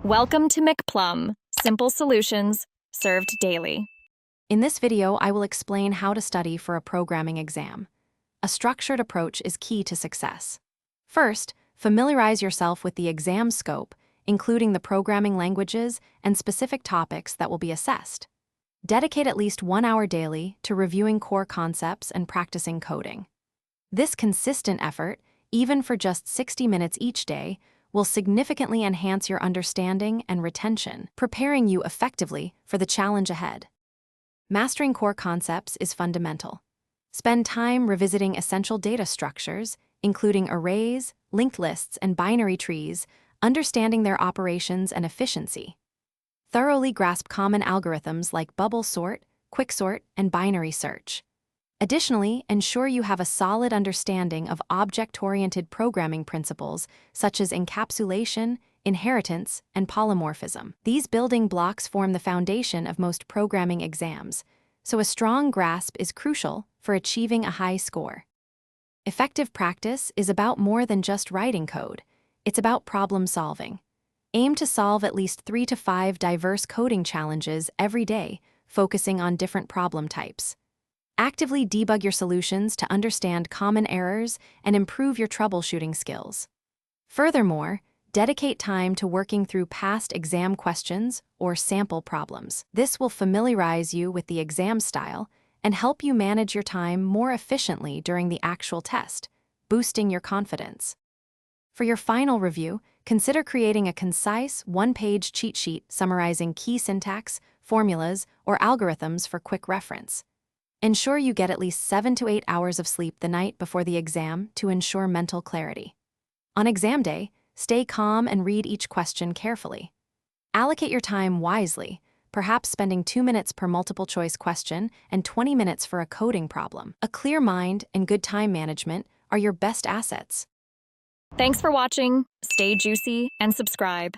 Welcome to McPlum, simple solutions served daily. In this video, I will explain how to study for a programming exam. A structured approach is key to success. First, familiarize yourself with the exam scope, including the programming languages and specific topics that will be assessed. Dedicate at least 1 hour daily to reviewing core concepts and practicing coding. This consistent effort, even for just 60 minutes each day, will significantly enhance your understanding and retention, preparing you effectively for the challenge ahead. Mastering core concepts is fundamental. Spend time revisiting essential data structures, including arrays, linked lists, and binary trees, understanding their operations and efficiency. Thoroughly grasp common algorithms like bubble sort, quicksort, and binary search. Additionally, ensure you have a solid understanding of object-oriented programming principles such as encapsulation, inheritance, and polymorphism. These building blocks form the foundation of most programming exams, so a strong grasp is crucial for achieving a high score. Effective practice is about more than just writing code. It's about problem solving. Aim to solve at least 3 to 5 diverse coding challenges every day, focusing on different problem types. Actively debug your solutions to understand common errors and improve your troubleshooting skills. Furthermore, dedicate time to working through past exam questions or sample problems. This will familiarize you with the exam style and help you manage your time more efficiently during the actual test, boosting your confidence. For your final review, consider creating a concise, one-page cheat sheet summarizing key syntax, formulas, or algorithms for quick reference. Ensure you get at least 7 to 8 hours of sleep the night before the exam to ensure mental clarity. On exam day, stay calm and read each question carefully. Allocate your time wisely, perhaps spending 2 minutes per multiple-choice question and 20 minutes for a coding problem. A clear mind and good time management are your best assets. Thanks for watching. Stay juicy and subscribe.